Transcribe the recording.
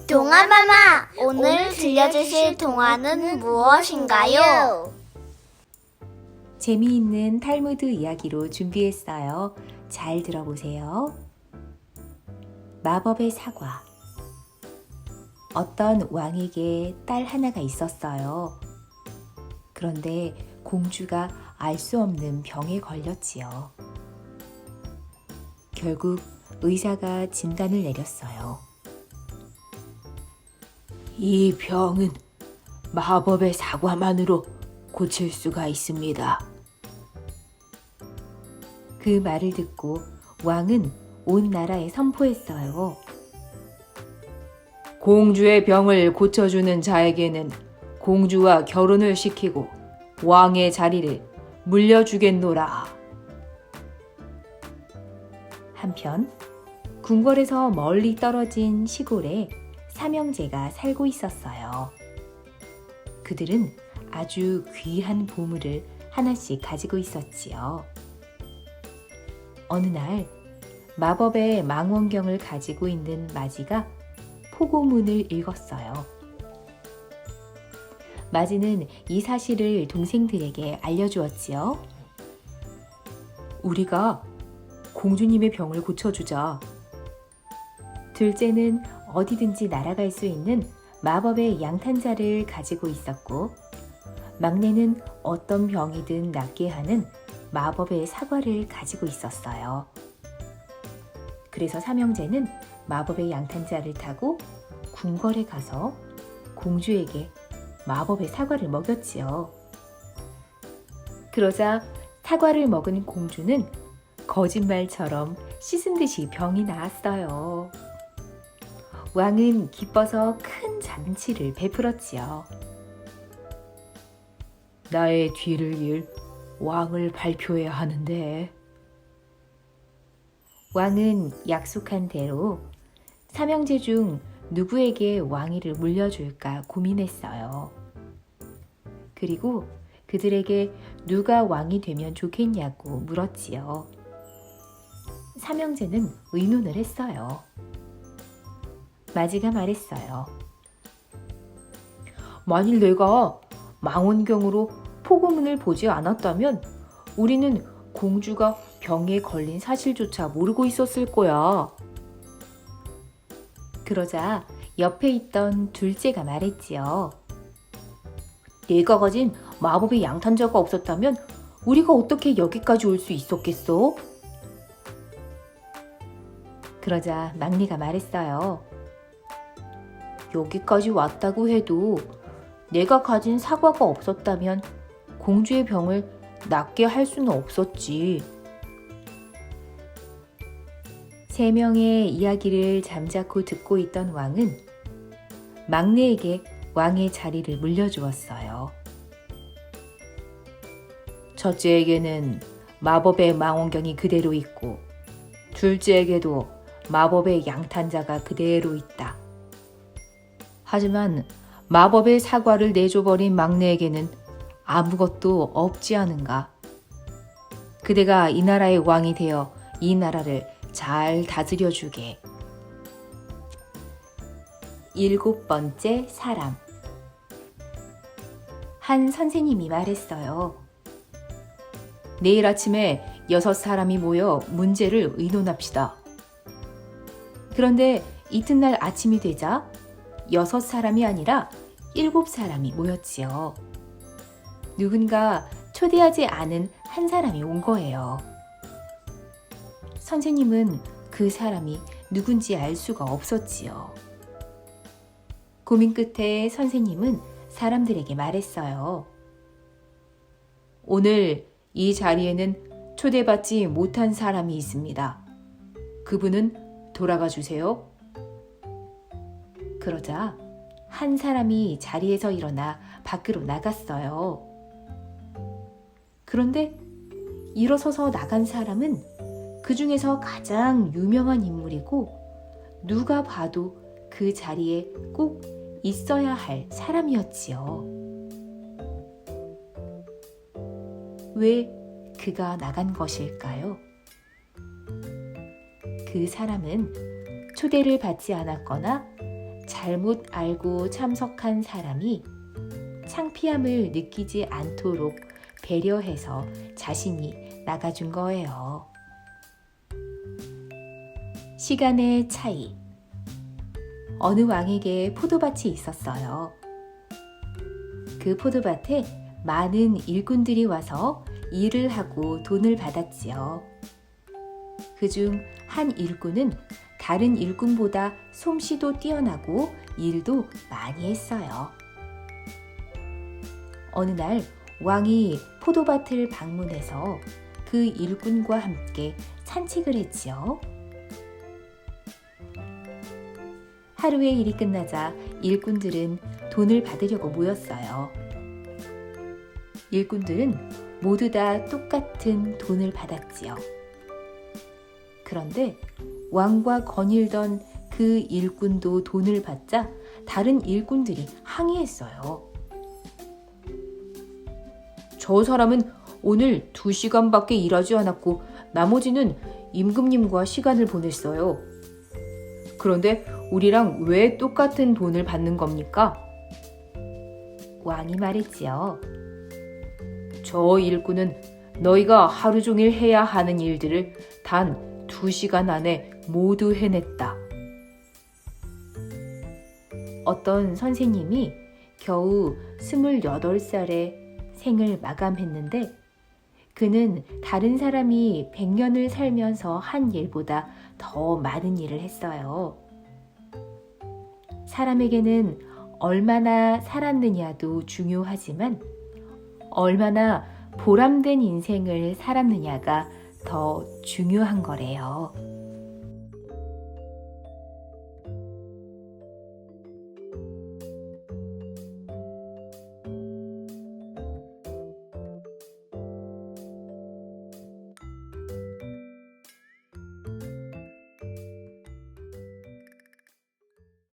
동화마마, 오늘 들려주실 동화는 무엇인가요? 재미있는 탈무드 이야기로 준비했어요. 잘 들어보세요. 마법의 사과. 어떤 왕에게 딸 하나가 있었어요. 그런데 공주가 알 수 없는 병에 걸렸지요. 결국 의사가 진단을 내렸어요. 이 병은 마법의 사과만으로 고칠 수가 있습니다. 그 말을 듣고 왕은 온 나라에 선포했어요. 공주의 병을 고쳐주는 자에게는 공주와 결혼을 시키고 왕의 자리를 물려주겠노라. 한편 궁궐에서 멀리 떨어진 시골에 삼형제가 살고 있었어요. 그들은 아주 귀한 보물을 하나씩 가지고 있었지요. 어느 날 마법의 망원경을 가지고 있는 마지가 포고문을 읽었어요. 마지는 이 사실을 동생들에게 알려주었지요. 우리가 공주님의 병을 고쳐주자. 둘째는 어디든지 날아갈 수 있는 마법의 양탄자를 가지고 있었고, 막내는 어떤 병이든 낫게 하는 마법의 사과를 가지고 있었어요. 그래서 삼형제는 마법의 양탄자를 타고 궁궐에 가서 공주에게 마법의 사과를 먹였지요. 그러자 사과를 먹은 공주는 거짓말처럼 씻은 듯이 병이 나았어요. 왕은 기뻐서 큰 잔치를 베풀었지요. 나의 뒤를 이을 왕을 발표해야 하는데. 왕은 약속한 대로 삼형제 중 누구에게 왕위를 물려줄까 고민했어요. 그리고 그들에게 누가 왕이 되면 좋겠냐고 물었지요. 삼형제는 의논을 했어요. 마지가 말했어요. 만일 내가 망원경으로 포고문을 보지 않았다면 우리는 공주가 병에 걸린 사실조차 모르고 있었을 거야. 그러자 옆에 있던 둘째가 말했지요. 내가 가진 마법의 양탄자가 없었다면 우리가 어떻게 여기까지 올 수 있었겠어? 그러자 막내가 말했어요. 여기까지 왔다고 해도 내가 가진 사과가 없었다면 공주의 병을 낫게 할 수는 없었지. 세 명의 이야기를 잠자코 듣고 있던 왕은 막내에게 왕의 자리를 물려주었어요. 첫째에게는 마법의 망원경이 그대로 있고 둘째에게도 마법의 양탄자가 그대로 있다. 하지만 마법의 사과를 내줘버린 막내에게는 아무것도 없지 않은가. 그대가 이 나라의 왕이 되어 이 나라를 잘 다스려주게. 7번째 사람. 한 선생님이 말했어요. 내일 아침에 6사람이 모여 문제를 의논합시다. 그런데 이튿날 아침이 되자 6사람이 아니라 7사람이 모였지요. 누군가 초대하지 않은 한 사람이 온 거예요. 선생님은 그 사람이 누군지 알 수가 없었지요. 고민 끝에 선생님은 사람들에게 말했어요. 오늘 이 자리에는 초대받지 못한 사람이 있습니다. 그분은 돌아가 주세요. 그러자 한 사람이 자리에서 일어나 밖으로 나갔어요. 그런데 일어서서 나간 사람은 그 중에서 가장 유명한 인물이고 누가 봐도 그 자리에 꼭 있어야 할 사람이었지요. 왜 그가 나간 것일까요? 그 사람은 초대를 받지 않았거나 잘못 알고 참석한 사람이 창피함을 느끼지 않도록 배려해서 자신이 나가준 거예요. 시간의 차이. 어느 왕에게 포도밭이 있었어요. 그 포도밭에 많은 일꾼들이 와서 일을 하고 돈을 받았지요. 그중 한 일꾼은 다른 일꾼보다 솜씨도 뛰어나고 일도 많이 했어요. 어느 날 왕이 포도밭을 방문해서 그 일꾼과 함께 산책을 했지요. 하루의 일이 끝나자 일꾼들은 돈을 받으려고 모였어요. 일꾼들은 모두 다 똑같은 돈을 받았지요. 그런데 왕과 거닐던 그 일꾼도 돈을 받자 다른 일꾼들이 항의했어요. 저 사람은 오늘 2시간밖에 일하지 않았고 나머지는 임금님과 시간을 보냈어요. 그런데 우리랑 왜 똑같은 돈을 받는 겁니까? 왕이 말했지요. 저 일꾼은 너희가 하루 종일 해야 하는 일들을 단 2시간 안에 모두 해냈다. 어떤 선생님이 겨우 28살에 생을 마감했는데 그는 다른 사람이 100년을 살면서 한 일보다 더 많은 일을 했어요. 사람에게는 얼마나 살았느냐도 중요하지만 얼마나 보람된 인생을 살았느냐가 더 중요한 거래요.